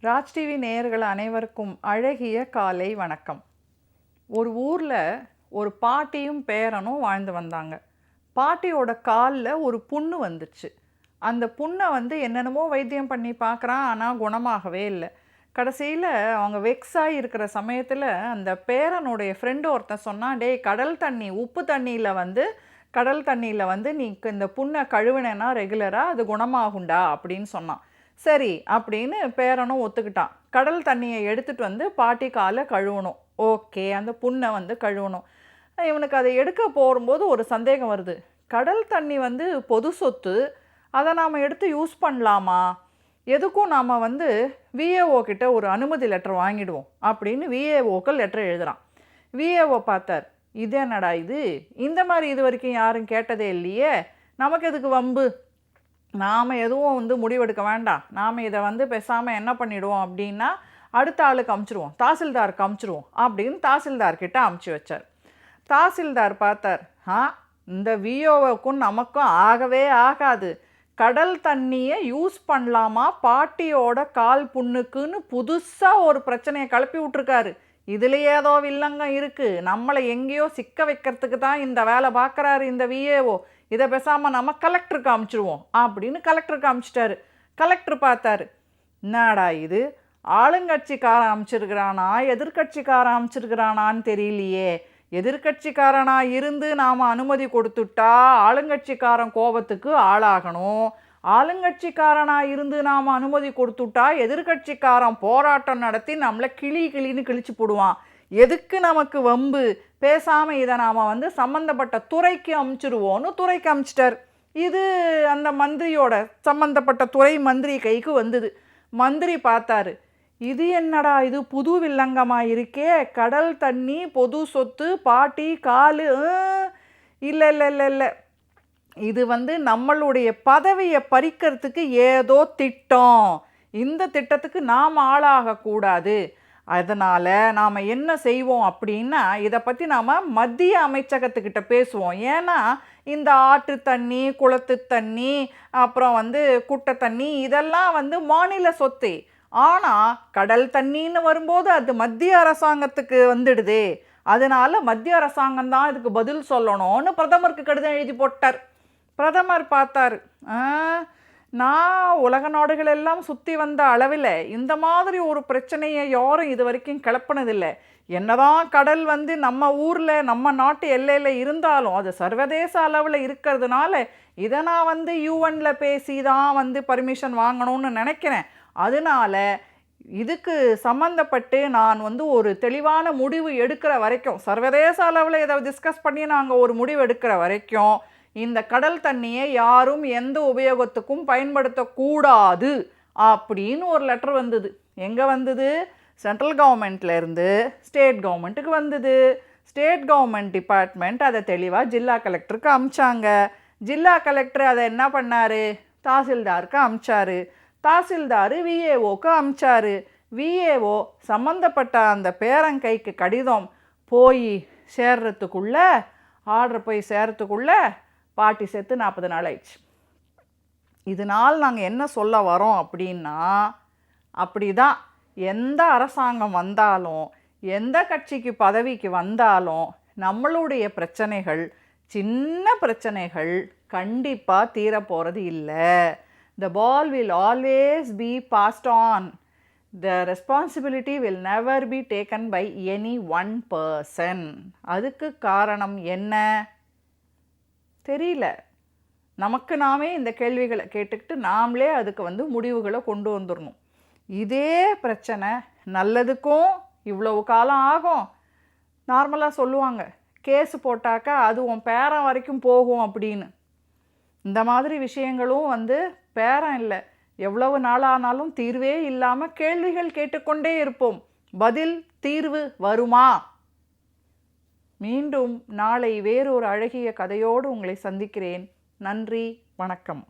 Raj TV நேயர்கள் அனைவருக்கும் அழகிய காலை வணக்கம். ஒரு ஊரில் ஒரு பாட்டியும் பேரனும் வாழ்ந்து வந்தாங்க. பாட்டியோட காலில் ஒரு புண்ணு வந்துச்சு. அந்த புண்ணை என்னென்னமோ வைத்தியம் பண்ணி பார்க்குறான், ஆனால் குணமாகவே இல்லை. கடைசியில் அவங்க வெக்ஸாகி இருக்கிற சமயத்தில் அந்த பேரனுடைய ஃப்ரெண்டு ஒருத்தன் சொன்னான், டேய் கடல் தண்ணி உப்பு தண்ணியில் கடல் தண்ணியில் நீ இந்த புண்ணை கழுவினேன்னா ரெகுலராக அது குணமாகுண்டா அப்படின்னு சொன்னான். சரி அப்படின்னு பேரனும் ஒத்துக்கிட்டான். கடல் தண்ணியை எடுத்துகிட்டு பாட்டி காலை கழுவணும். ஓகே, அந்த புண்ணை கழுவணும். இவனுக்கு அதை எடுக்க போகும்போது ஒரு சந்தேகம் வருது. கடல் தண்ணி பொது சொத்து, அதை நாம் எடுத்து யூஸ் பண்ணலாமா? எதுக்கும் நாம் விஏஓ கிட்ட ஒரு அனுமதி லெட்டர் வாங்கிடுவோம் அப்படின்னு விஏஓக்கு லெட்டர் எழுதுகிறான். விஏஓ பார்த்தார், இது என்னடா இது, இந்த மாதிரி இது வரைக்கும் யாரும் கேட்டதே இல்லையே, நமக்கு எதுக்கு வம்பு, நாம் எதுவும் முடிவெடுக்க வேண்டாம், நாம் இதை பேசாமல் என்ன பண்ணிவிடுவோம் அப்படின்னா அடுத்த ஆளுக்கு அமுச்சிடுவோம், தாசில்தாருக்கு அமுச்சிடுவோம் அப்படின்னு தாசில்தார்கிட்ட அமுச்சு வச்சார். தாசில்தார் பார்த்தார், இந்த விஓவுக்கும் நமக்கும் ஆகவே ஆகாது, கடல் தண்ணியை யூஸ் பண்ணலாமா பாட்டியோட கால் புண்ணுக்குன்னு புதுசாக ஒரு பிரச்சனையை கிளப்பி விட்ருக்காரு. இதில் ஏதோ வில்லங்கம் இருக்குது, நம்மளை எங்கேயோ சிக்க வைக்கிறதுக்கு தான் இந்த வேலை பார்க்குறாரு இந்த விஏஓ, இதை பேசாமல் நம்ம கலெக்டருக்கு அமுச்சிடுவோம் அப்படின்னு கலெக்டருக்கு அமுச்சிட்டாரு. கலெக்டர் பார்த்தாரு, என்னடா இது, ஆளுங்கட்சிக்காரன் அமுச்சிருக்கிறானா எதிர்கட்சிக்காரன் அமுச்சிருக்கிறானான்னு தெரியலையே, எதிர்கட்சிக்காரனாக இருந்து நாம் அனுமதி கொடுத்துட்டா ஆளுங்கட்சிக்காரன் கோபத்துக்கு ஆளாகணும், ஆளுங்கட்சிக்காரனாக இருந்து நாம் அனுமதி கொடுத்துட்டா எதிர்கட்சிக்காரன் போராட்டம் நடத்தி நம்மளை கிளின்னு கிழிச்சு போடுவான், எதுக்கு நமக்கு வம்பு, பேசாமல் இதை நாம் சம்மந்தப்பட்ட துறைக்கு அமுச்சிடுவோன்னு துறைக்கு அமுச்சிட்டார். இது அந்த மந்திரியோட சம்மந்தப்பட்ட துறை மந்திரி கைக்கு வந்தது. மந்திரி பார்த்தாரு, இது என்னடா இது புது வில்லங்கமாக இருக்கே, கடல் தண்ணி பொது சொத்து, பாட்டி காலு, இல்லை இல்லை இல்லை இல்லை, இது நம்மளுடைய பதவியை பறிக்கிறதுக்கு ஏதோ திட்டம், இந்த திட்டத்துக்கு நாம் ஆளாகக்கூடாது, அதனால் நாம் என்ன செய்வோம் அப்படின்னா இதை பற்றி நாம் மத்திய அமைச்சகத்துக்கிட்ட பேசுவோம். ஏன்னா இந்த ஆற்று தண்ணி, குளத்து தண்ணி, அப்புறம் குட்டை தண்ணி இதெல்லாம் மாநில சொத்து, ஆனால் கடல் தண்ணின்னு வரும்போது அது மத்திய அரசாங்கத்துக்கு வந்துடுது, அதனால் மத்திய அரசாங்கம் தான் இதுக்கு பதில் சொல்லணும்னு பிரதமருக்கு கடிதம் எழுதி போட்டார். பிரதமர் பார்த்தார், நான் உலக நாடுகள் எல்லாம் சுற்றி வந்த அளவில் இந்த மாதிரி ஒரு பிரச்சனையை யாரும் இது வரைக்கும் கிளப்பினதில்லை, என்னதான் கடல் நம்ம ஊரில் நம்ம நாட்டு எல்லையில் இருந்தாலும் அது சர்வதேச அளவில் இருக்கிறதுனால இதை நான் யூஎனில் பேசி தான் பர்மிஷன் வாங்கணும்னு நினைக்கிறேன், அதனால் இதுக்கு சம்மந்தப்பட்டு நான் ஒரு தெளிவான முடிவு எடுக்கிற வரைக்கும், சர்வதேச அளவில் இதை டிஸ்கஸ் பண்ணி நாங்கள் ஒரு முடிவு எடுக்கிற வரைக்கும் இந்த கடல் தண்ணியை யாரும் எந்த உபயோகத்துக்கும் பயன்படுத்தக்கூடாது அப்படின்னு ஒரு லெட்டர் வந்தது. எங்கே வந்தது? சென்ட்ரல் கவர்மெண்ட்லேருந்து ஸ்டேட் கவர்மெண்ட்டுக்கு வந்தது. ஸ்டேட் கவர்மெண்ட் டிபார்ட்மெண்ட் அதை தெளிவாக ஜில்லா கலெக்டருக்கு அமிச்சாங்க. ஜில்லா கலெக்டர் அதை என்ன பண்ணார்? தாசில்தாருக்கு அமிச்சார். தாசில்தார் விஏஓக்கு அமிச்சார். விஏஓ சம்மந்தப்பட்ட அந்த பேரங்கைக்கு கடிதம் போய் சேர்றதுக்குள்ளே, ஆர்டர் போய் சேர்றதுக்குள்ளே பாட்டி சேர்த்து 40 நாள் ஆயிடுச்சு. இதனால் நாங்கள் என்ன சொல்ல வரோம் அப்படின்னா, அப்படி தான் எந்த அரசாங்கம் வந்தாலும் எந்த கட்சிக்கு பதவிக்கு வந்தாலும் நம்மளுடைய பிரச்சனைகள், சின்ன பிரச்சனைகள் கண்டிப்பாக தீரப்போகிறது இல்லை. The ball will always be passed on. The responsibility will never be taken by any one person. அதுக்கு காரணம் என்ன தெரியல. நமக்கு நாமே இந்த கேள்விகளை கேட்டுக்கிட்டு நாமளே அதுக்கு முடிவுகளை கொண்டு வந்துடணும். இதே பிரச்சனை நல்லதுக்கும் இவ்வளவு காலம் ஆகும். நார்மலாக சொல்லுவாங்க, கேஸ் போட்டாக்கா அது உன் பேரன் வரைக்கும் போகும் அப்படின்னு. இந்த மாதிரி விஷயங்களும் பேரன் இல்லை, எவ்வளவு நாளானாலும் தீர்வே இல்லாமல் கேள்விகள் கேட்டுக்கொண்டே இருப்போம். பதில் தீர்வு வருமா? மீண்டும் நாளை வேறொரு அழகிய கதையோடு உங்களை சந்திக்கிறேன். நன்றி, வணக்கம்.